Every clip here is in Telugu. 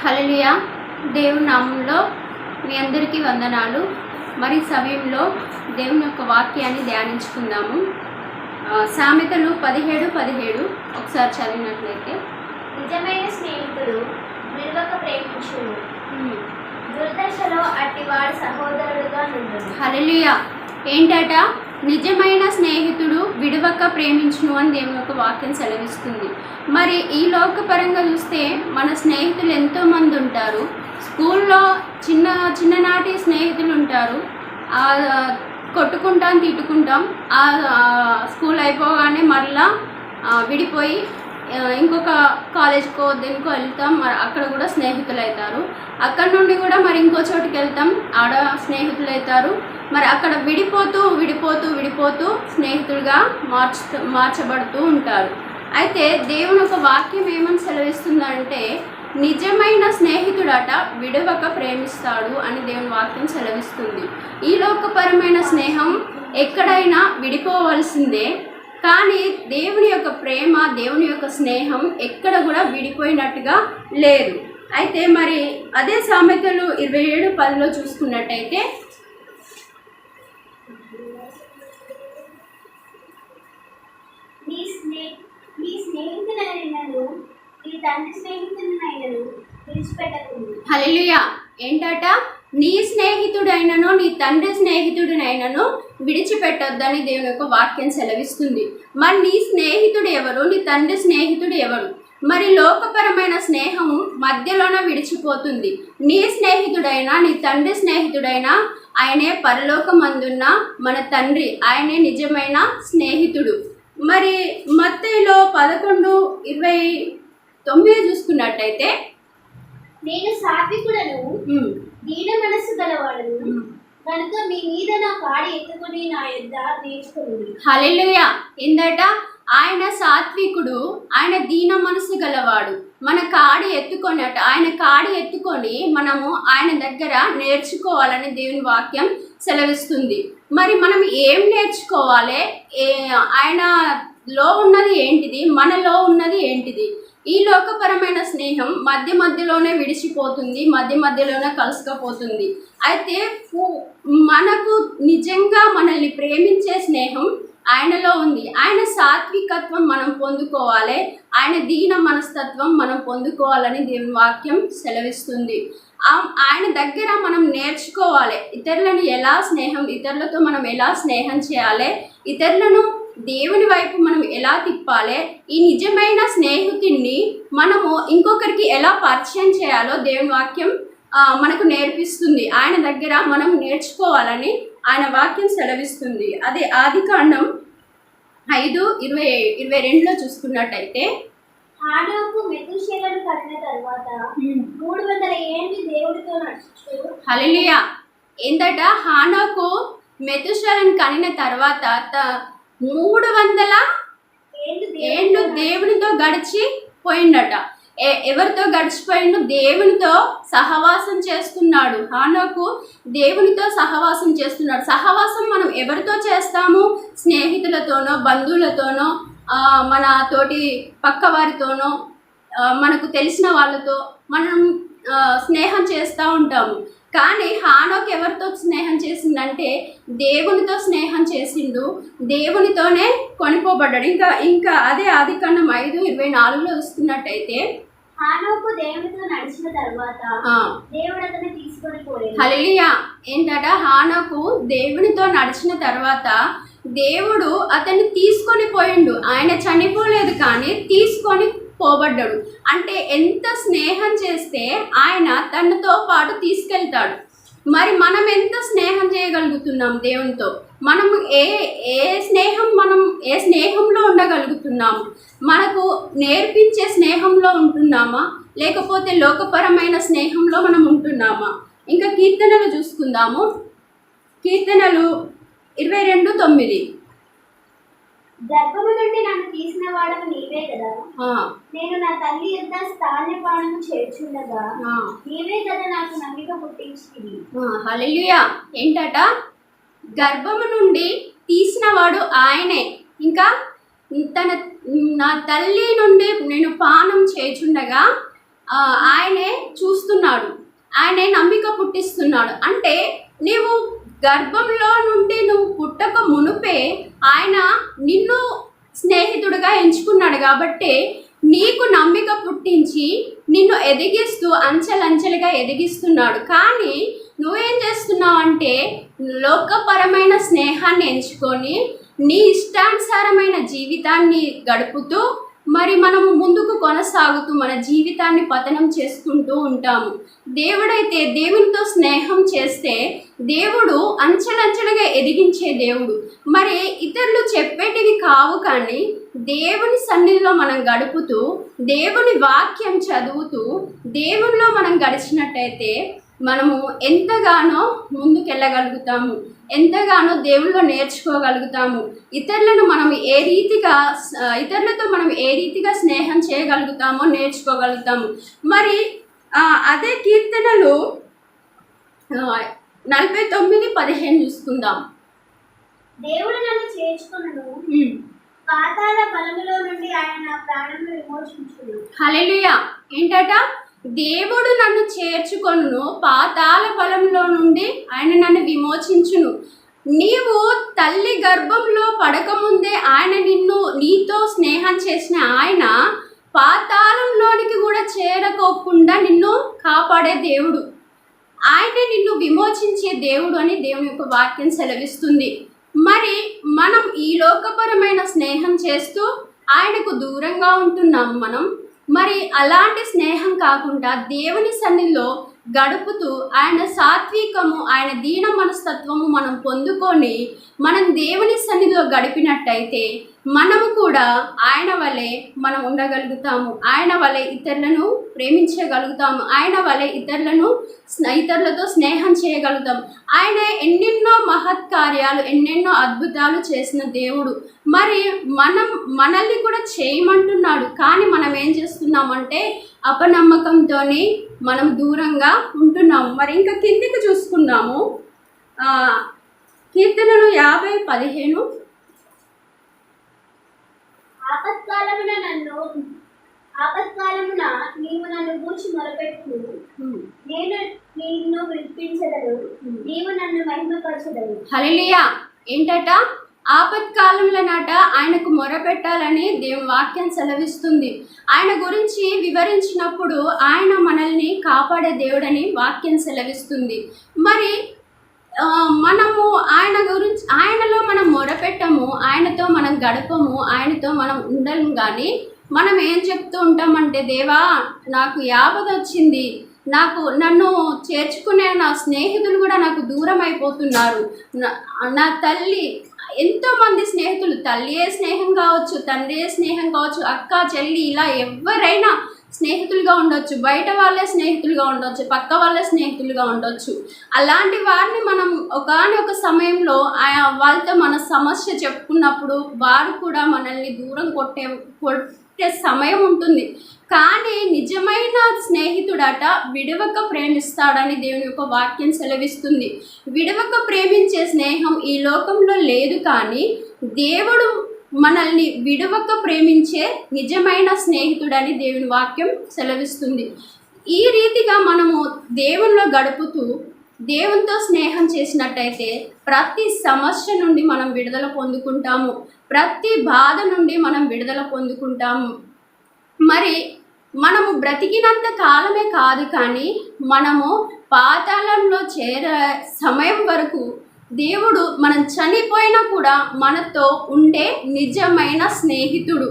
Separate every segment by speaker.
Speaker 1: హల్లెలూయా. దేవుని నామంలో మీ అందరికీ వందనాలు. మరి సమయంలో దేవుని యొక్క వాక్యాన్ని ధ్యానించుకుందాము. సామెతలు 17:17 ఒకసారి చదివినట్లయితే,
Speaker 2: నిజమైన స్నేహితుడు విలువక ప్రేమించును, దుర్దశలో అట్టివాడు సహోదరుడుగా నుండును.
Speaker 1: హల్లెలూయా. ఏంటట? నిజమైన స్నేహితుడు విడవక ప్రేమించును అని దేవుని యొక్క వాక్యం సెలవిస్తుంది. మరి ఈ లోకపరంగా చూస్తే మన స్నేహితులు ఎంతోమంది ఉంటారు. స్కూల్లో చిన్ననాటి స్నేహితులు ఉంటారు. కొట్టుకుంటాం, తిట్టుకుంటాం. స్కూల్ అయిపోగానే మరలా విడిపోయి ఇంకొక కాలేజ్కో దేనికో వెళ్తాం. మరి అక్కడ కూడా స్నేహితులు అవుతారు. అక్కడ నుండి కూడా మరి ఇంకో చోటుకి వెళ్తాం, ఆడ స్నేహితులు అవుతారు. మరి అక్కడ విడిపోతూ స్నేహితులుగా మార్చబడుతూ ఉంటారు. అయితే దేవుని ఒక వాక్యం ఏమని సెలవిస్తుందంటే, నిజమైన స్నేహితుడట విడవక ప్రేమిస్తాడు అని దేవుని వాక్యం సెలవిస్తుంది. ఈ లోకపరమైన స్నేహం ఎక్కడైనా విడిపోవలసిందే, కానీ దేవుని యొక్క ప్రేమ, దేవుని యొక్క స్నేహం ఎక్కడ కూడా విడిపోయినట్టుగా లేదు. అయితే మరి అదే సామెతలు 27:10 చూసుకున్నట్టయితే,
Speaker 2: నీ స్నేహితుడైనను నీ తండ్రి స్నేహితుడైనను విడిచిపెట్టకుండు.
Speaker 1: హల్లెలూయా. ఏంటట? నీ స్నేహితుడైనను నీ తండ్రి స్నేహితుడినైనను విడిచిపెట్టొద్దని దేవుని యొక్క వాక్యం సెలవిస్తుంది. మరి నీ స్నేహితుడు ఎవరు? నీ తండ్రి స్నేహితుడు ఎవరు? మరి లోకపరమైన స్నేహం మధ్యలోనే విడిచిపోతుంది. నీ స్నేహితుడైనా నీ తండ్రి స్నేహితుడైనా ఆయనే పరలోకమందున్న మన తండ్రి, ఆయనే నిజమైన స్నేహితుడు. మరి మత్తయిలో 11:29 చూసుకున్నట్టయితే,
Speaker 2: నేను సాత్వికుడను, దీన మనస్సు గలవాడను కనుక మీ మీద నా కాడి ఎత్తుకుని నా యొద్ద నేర్చుకొనుడి.
Speaker 1: హల్లెలూయా. ఏందట? ఆయన సాత్వికుడు, ఆయన దీన మనసు గలవాడు. మన కాడి ఎత్తుకొనట, ఆయన కాడి ఎత్తుకొని మనము ఆయన దగ్గర నేర్చుకోవాలని దేవుని వాక్యం సెలవిస్తుంది. మరి మనం ఏం నేర్చుకోవాలి? ఆయనలో ఉన్నది ఏంటిది? మనలో ఉన్నది ఏంటిది? ఈ లోకపరమైన స్నేహం మధ్యలోనే విడిచిపోతుంది, మధ్యలోనే కలుసుకపోతుంది. అయితే మనకు నిజంగా మనల్ని ప్రేమించే స్నేహం ఆయనలో ఉంది. ఆయన సాత్వికత్వం మనం పొందుకోవాలి, ఆయన దీన మనస్తత్వం మనం పొందుకోవాలని దేవుని వాక్యం సెలవిస్తుంది. ఆయన దగ్గర మనం నేర్చుకోవాలి ఇతరులతో మనం ఎలా స్నేహం చేయాలి, ఇతరులను దేవుని వైపు మనం ఎలా తిప్పాలి, ఈ నిజమైన స్నేహితుడిని మనము ఇంకొకరికి ఎలా పరిచయం చేయాలో దేవుని వాక్యం మనకు నేర్పిస్తుంది. ఆయన దగ్గర మనం నేర్చుకోవాలని ఆయన వాక్యం సెలవిస్తుంది. అదే ఆదికాండం 5:22 చూసుకున్నట్టయితే,
Speaker 2: హానోకు మెతూషెలను కట్టిన తర్వాత 300 ఏళ్ళు దేవుడితో నడుచుచు.
Speaker 1: హల్లెలూయా. ఏందట? హానోకు మెతూషెలను కనిన తర్వాత 300 ఏళ్ళు దేవునితో గడిచిపోయిండట. ఎవరితో గడిచిపోయిండు? దేవునితో సహవాసం చేస్తున్నాడు. హానోకు దేవునితో సహవాసం చేస్తున్నాడు. సహవాసం మనం ఎవరితో చేస్తాము? స్నేహితులతోనో, బంధువులతోనో, మన తోటి పక్క వారితోనో, మనకు తెలిసిన వాళ్ళతో మనం స్నేహం చేస్తూ ఉంటాము. కానీ హానోకు ఎవరితో స్నేహం చేసిందంటే దేవునితో స్నేహం చేసిండు, దేవునితోనే కొనిపోబడ్డాడు. ఇంకా అదే ఆదికాండం 5:24 చూస్తున్నట్టయితే,
Speaker 2: హానోకు దేవునితో నడిచిన తర్వాత దేవుడు అతన్ని తీసుకొని పోయాడు.
Speaker 1: హల్లెలూయా. ఏంటట? హానోకు దేవునితో నడిచిన తర్వాత దేవుడు అతన్ని తీసుకొని పోయిండు. ఆయన చనిపోలేదు, కానీ తీసుకొని పోబడ్డాడు. అంటే ఎంత స్నేహం చేస్తే ఆయన తనతో పాటు తీసుకెళ్తాడు. మరి మనం ఎంత స్నేహం చేయగలుగుతున్నాం దేవునితో? మనం ఏ స్నేహంలో ఉండగలుగుతున్నాము? మనకు నేర్పించే స్నేహంలో ఉంటున్నామా, లేకపోతే లోకపరమైన స్నేహంలో మనం ఉంటున్నామా? ఇంకా కీర్తనలు చూసుకుందాము. కీర్తనలు 22:9,
Speaker 2: గర్భము నుండి నన్ను తీసిన వాడవు నీవే కదా, నేను నా తల్లి యొద్ద స్తన్యపానము చేర్చుండగా నీవే కదా నాకు నమ్మిక పుట్టించితివి.
Speaker 1: హల్లెలూయా. ఏంటట? గర్భము నుండి తీసిన వాడు ఆయనే. ఇంకా నా తల్లి నుండి నేను పానం చేచుండగా ఆయనే పుట్టిస్తున్నాడు, ఆయనే నమ్మిక పుట్టిస్తున్నాడు. అంటే నీవు గర్భంలో నుండి నువ్వు పుట్టక మునుపే ఆయన నిన్ను స్నేహితుడిగా ఎంచుకున్నాడు. కాబట్టి నీకు నమ్మిక పుట్టించి నిన్ను ఎదిగిస్తూ అంచెలంచెలుగా ఎదిగిస్తున్నాడు. కానీ నువ్వేం చేస్తున్నావు అంటే లోకపరమైన స్నేహాన్ని ఎంచుకొని నీ ఇష్టానుసారమైన జీవితాన్ని గడుపుతూ మరి మనము ముందుకు కొనసాగుతూ మన జీవితాన్ని పతనం చేసుకుంటూ ఉంటాము. దేవుడైతే దేవునితో స్నేహం చేస్తే దేవుడు అంచెలంచెలుగా ఎదిగించే దేవుడు. మరి ఇతరులు చెప్పేటివి కావు, కానీ దేవుని సన్నిధిలో మనం గడుపుతూ దేవుని వాక్యం చదువుతూ దేవునిలో మనం గడిచినట్టయితే మనము ఎంతగానో ముందుకెళ్ళగలుగుతాము, ఎంతగానో దేవుళ్ళో నేర్చుకోగలుగుతాము. ఇతరులతో మనం ఏ రీతిగా స్నేహం చేయగలుగుతామో నేర్చుకోగలుగుతాము. మరి అదే కీర్తనలు 49:15 చూసుకుందాం.
Speaker 2: దేవుడు నన్ను చేర్చుకొనును, పాతాళ బలములో నుండి ఆయన నా ప్రాణమును విమోచించును.
Speaker 1: హల్లెలూయా. ఏంటట? దేవుడు నన్ను చేర్చుకొనును, పాతాళ బలంలో నుండి ఆయన నన్ను విమోచించును. నీవు తల్లి గర్భంలో పడకముందే ఆయన నీతో స్నేహం చేసిన ఆయన పాతాళంలోనికి కూడా చేరకోకుండా నిన్ను కాపాడే దేవుడు, ఆయనే నిన్ను విమోచించే దేవుడు అని దేవుని యొక్క వాక్యం సెలవిస్తుంది. మరి మనం ఈ లోకపరమైన స్నేహం చేస్తూ ఆయనకు దూరంగా ఉంటున్నాం. మరి అలాంటి స్నేహం కాకుండా దేవుని సన్నిధిలో గడుపుతూ ఆయన సాత్వికము, ఆయన దీన మనస్తత్వము మనం పొందుకొని మనం దేవుని సన్నిధిలో గడిపినట్టయితే మనము కూడా ఆయన వలె మనం ఉండగలుగుతాము. ఆయన వలె ఇతరులను ప్రేమించగలుగుతాము. ఆయన వలె ఇతరులతో స్నేహం చేయగలుగుతాం. ఆయన ఎన్నెన్నో మహత్కార్యాలు, ఎన్నెన్నో అద్భుతాలు చేసిన దేవుడు. మరి మనల్ని కూడా చేయమంటున్నాడు. కానీ మనం ఏం చేస్తున్నామంటే అపనమ్మకంతో మనం దూరంగా ఉంటున్నాము. మరి ఇంకా కిందికి చూసుకున్నాము. కీర్తనలు 50:15
Speaker 2: ఆపత్కాలమున నీవు నన్ను గూర్చి మొరపెట్టు, నేను నిన్ను విడిపించదను, నీవు నన్ను మహిమపరచదను.
Speaker 1: హల్లెలూయా. ఏంటట? ఆపత్కాలంలో ఆయనకు మొరపెట్టాలని దేవుని వాక్యం సెలవిస్తుంది. ఆయన గురించి వివరించినప్పుడు ఆయన మనల్ని కాపాడే దేవుడని వాక్యం సెలవిస్తుంది. మరి మనము ఆయనలో మనం మొరపెట్టము, ఆయనతో మనం గడపము, ఆయనతో మనం ఉండము. కానీ మనం ఏం చెప్తూ ఉంటామంటే, దేవా నాకు ఆపద వచ్చింది, నన్ను చేర్చుకునే నా స్నేహితులు కూడా నాకు దూరం అయిపోతున్నారు, నా తల్లి, ఎంతోమంది స్నేహితులు, తల్లియే స్నేహం కావచ్చు, తండ్రియే స్నేహం కావచ్చు, అక్క చెల్లి ఇలా ఎవరైనా స్నేహితులుగా ఉండొచ్చు, బయట వాళ్ళే స్నేహితులుగా ఉండొచ్చు, పక్క వాళ్ళే స్నేహితులుగా ఉండొచ్చు. అలాంటి వారిని మనం ఒకానొక సమయంలో వాళ్ళతో మన సమస్య చెప్పుకున్నప్పుడు వారు కూడా మనల్ని దూరం కొట్టే సమయం ఉంటుంది. కానీ నిజమైన స్నేహితుడట విడవక ప్రేమిస్తాడని దేవుని యొక్క వాక్యం సెలవిస్తుంది. విడవక ప్రేమించే స్నేహం ఈ లోకంలో లేదు. కానీ దేవుడు మనల్ని విడవక ప్రేమించే నిజమైన స్నేహితుడని దేవుని వాక్యం సెలవిస్తుంది. ఈ రీతిగా మనము దేవునిలో గడుపుతూ దేవునితో స్నేహం చేసినట్టయితే ప్రతి సమస్య నుండి మనం విడుదల పొందుకుంటాము, ప్రతి బాధ నుండి మనం విడుదల పొందుకుంటాము. మరి మనము బ్రతికినంత కాలమే కాదు, కానీ మనము పాతాళంలో చేరే సమయం వరకు దేవుడు మనం చనిపోయినా కూడా మనతో ఉండే నిజమైన స్నేహితుడు.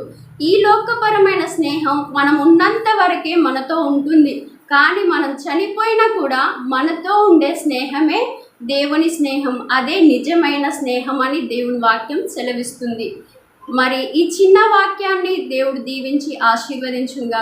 Speaker 1: ఈ లోకపరమైన స్నేహం మనం ఉన్నంత వరకే మనతో ఉంటుంది. కానీ మనం చనిపోయినా కూడా మనతో ఉండే స్నేహమే దేవుని స్నేహం. అదే నిజమైన స్నేహం అని దేవుని వాక్యం సెలవిస్తుంది. మరి ఈ చిన్న వాక్యాన్ని దేవుడు దీవించి ఆశీర్వదించుగా.